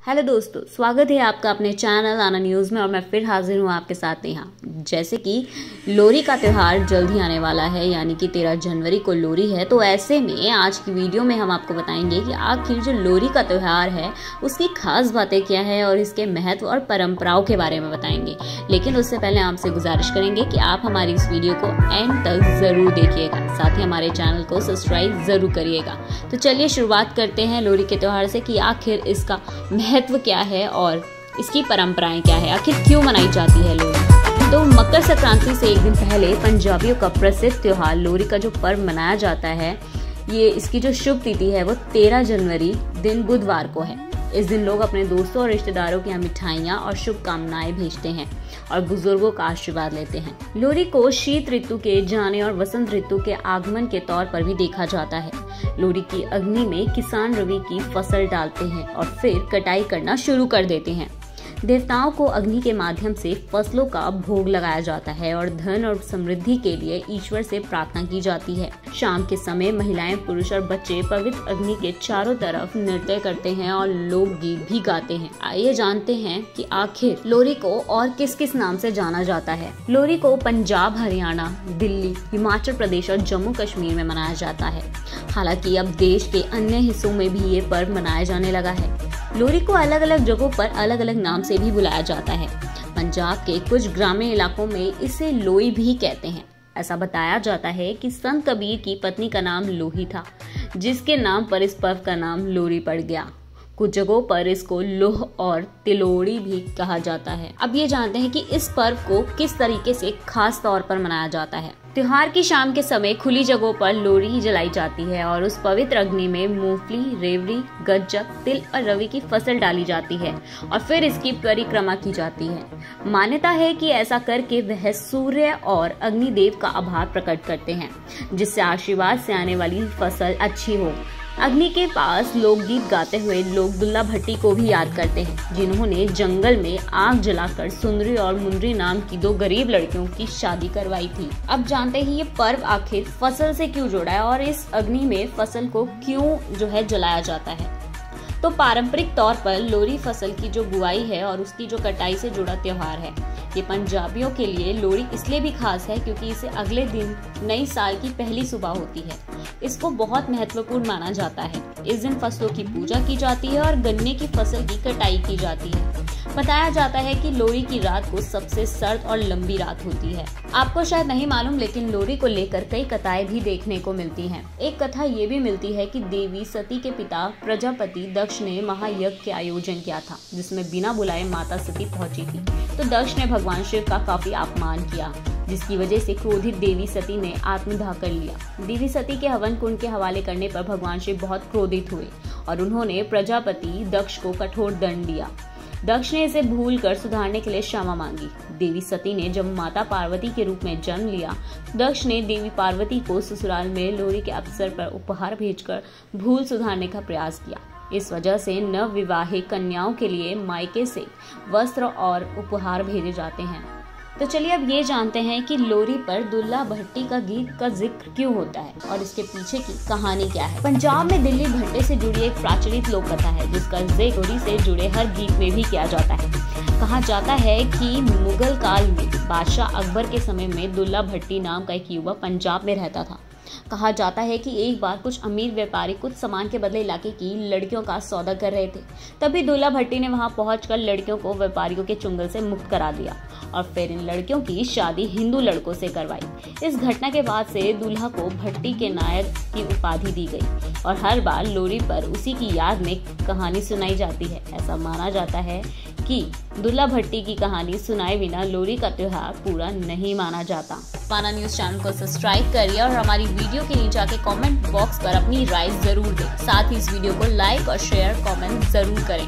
Hello दोस्तों, स्वागत है आपका अपने चैनल आना न्यूज़ में। और मैं फिर हाजिर हूँ आपके साथ यहाँ। जैसे कि लोहड़ी का त्यौहार जल्द ही आने वाला है, यानी कि 13 जनवरी को लोहड़ी है। तो ऐसे में आज की वीडियो में हम आपको बताएंगे कि आखिर जो लोहड़ी का त्यौहार है उसकी खास बातें क्या है और इसके महत्व और परंपराओं के बारे में बताएंगे। लेकिन उससे पहले आपसे गुजारिश करेंगे कि आप हमारी इस वीडियो को एंड तक जरूर देखिएगा, साथ ही हमारे चैनल को सब्सक्राइब जरूर करिएगा। तो चलिए शुरुआत करते हैं लोहड़ी के त्यौहार से कि आखिर इसका महत्व क्या है और इसकी परंपराएं क्या है, आखिर क्यों मनाई जाती है लोहड़ी। तो मकर संक्रांति से एक दिन पहले पंजाबियों का प्रसिद्ध त्योहार लोहड़ी का जो पर्व मनाया जाता है, ये इसकी जो शुभ तिथि है वो 13 जनवरी दिन बुधवार को है। इस दिन लोग अपने दोस्तों और रिश्तेदारों के यहाँ मिठाइयाँ और शुभकामनाएं भेजते हैं और बुजुर्गों का आशीर्वाद लेते हैं। लोहड़ी को शीत ऋतु के जाने और वसंत ऋतु के आगमन के तौर पर भी देखा जाता है। लोहड़ी की अग्नि में किसान रवि की फसल डालते हैं और फिर कटाई करना शुरू कर देते हैं। देवताओं को अग्नि के माध्यम से फसलों का भोग लगाया जाता है और धन और समृद्धि के लिए ईश्वर से प्रार्थना की जाती है। शाम के समय महिलाएं, पुरुष और बच्चे पवित्र अग्नि के चारों तरफ नृत्य करते हैं और लोकगीत भी गाते हैं। आइए जानते हैं कि आखिर लोहड़ी को और किस किस नाम से जाना जाता है। लोहड़ी को पंजाब, हरियाणा, दिल्ली, हिमाचल प्रदेश और जम्मू कश्मीर में मनाया जाता है। हालांकि अब देश के अन्य हिस्सों में भी ये पर्व मनाया जाने लगा है। लोहड़ी को अलग अलग जगहों पर अलग अलग नाम से भी बुलाया जाता है। पंजाब के कुछ ग्रामीण इलाकों में इसे लोई भी कहते हैं। ऐसा बताया जाता है कि संत कबीर की पत्नी का नाम लोही था, जिसके नाम पर इस पर्व का नाम लोहड़ी पड़ गया। कुछ जगहों पर इसको लोह और तिलोड़ी भी कहा जाता है। अब ये जानते हैं कि इस पर्व को किस तरीके से खास तौर पर मनाया जाता है। त्योहार की शाम के समय खुली जगहों पर लोहड़ी जलाई जाती है और उस पवित्र अग्नि में मूंगफली, रेवड़ी, गज्जक, तिल और रवि की फसल डाली जाती है और फिर इसकी परिक्रमा की जाती है। मान्यता है कि ऐसा करके वह सूर्य और अग्निदेव का आभार प्रकट करते हैं, जिससे आशीर्वाद से आने वाली फसल अच्छी हो। अग्नि के पास लोकगीत गाते हुए लोग दुल्ला भट्टी को भी याद करते हैं, जिन्होंने जंगल में आग जलाकर सुंदरी और मुंदरी नाम की 2 गरीब लड़कियों की शादी करवाई थी। अब जानते हैं ये पर्व आखिर फसल से क्यों जुड़ा है और इस अग्नि में फसल को क्यों जलाया जाता है। तो पारंपरिक तौर पर लोहड़ी फसल की जो बुआई है और उसकी जो कटाई से जुड़ा त्योहार है। ये पंजाबियों के लिए लोहड़ी इसलिए भी खास है क्योंकि इसे अगले दिन नई साल की पहली सुबह होती है। इसको बहुत महत्वपूर्ण माना जाता है। इस दिन फसलों की पूजा की जाती है और गन्ने की फसल की कटाई की जाती है। बताया जाता है कि लोहड़ी की रात को सबसे सर्द और लंबी रात होती है। आपको शायद नहीं मालूम, लेकिन लोहड़ी को लेकर कई कथाएं भी देखने को मिलती हैं। एक कथा ये भी मिलती है कि देवी सती के पिता प्रजापति दक्ष ने महायज्ञ के आयोजन किया था, जिसमें बिना बुलाए माता सती पहुंची थी। तो दक्ष ने भगवान शिव का काफी अपमान किया, जिसकी वजह से क्रोधित देवी सती ने आत्मदाह कर लिया। देवी सती के हवन कुंड के हवाले करने पर भगवान शिव बहुत क्रोधित हुए और उन्होंने प्रजापति दक्ष को कठोर दंड दिया। दक्ष ने इसे भूल कर सुधारने के लिए क्षमा मांगी। देवी सती ने जब माता पार्वती के रूप में जन्म लिया, दक्ष ने देवी पार्वती को ससुराल में लोहड़ी के अवसर पर उपहार भेजकर भूल सुधारने का प्रयास किया। इस वजह से नव विवाहित कन्याओं के लिए मायके से वस्त्र और उपहार भेजे जाते हैं। तो चलिए अब ये जानते हैं कि लोहड़ी पर दुल्ला भट्टी का गीत का जिक्र क्यों होता है और इसके पीछे की कहानी क्या है। पंजाब में दिल्ली भट्टे से जुड़ी एक प्रचलित लोक कथा है, जिसका जिक्र लोहड़ी से जुड़े हर गीत में भी किया जाता है। कहा जाता है कि मुगल काल में बादशाह अकबर के समय में दुल्ला भट्टी नाम का एक युवक पंजाब में रहता था। कहा जाता है कि एक बार कुछ अमीर व्यापारी कुछ सामान के बदले इलाके की लड़कियों का सौदा कर रहे थे। तभी दुल्ला भट्टी ने वहां पहुंचकर लड़कियों को व्यापारियों के चुंगल से मुक्त करा दिया और फिर इन लड़कियों की शादी हिंदू लड़कों से करवाई। इस घटना के बाद से दूल्हा को भट्टी के नायक की उपाधि दी गई और हर बार लोहड़ी पर उसी की याद में कहानी सुनाई जाती है। ऐसा माना जाता है कि दुल्ला भट्टी की कहानी सुनाए बिना लोहड़ी का त्योहार पूरा नहीं माना जाता। पाना न्यूज़ चैनल को सब्सक्राइब करिए और हमारी वीडियो के नीचे आके कमेंट बॉक्स पर अपनी राय जरूर दें। साथ ही इस वीडियो को लाइक और शेयर कमेंट जरूर करें।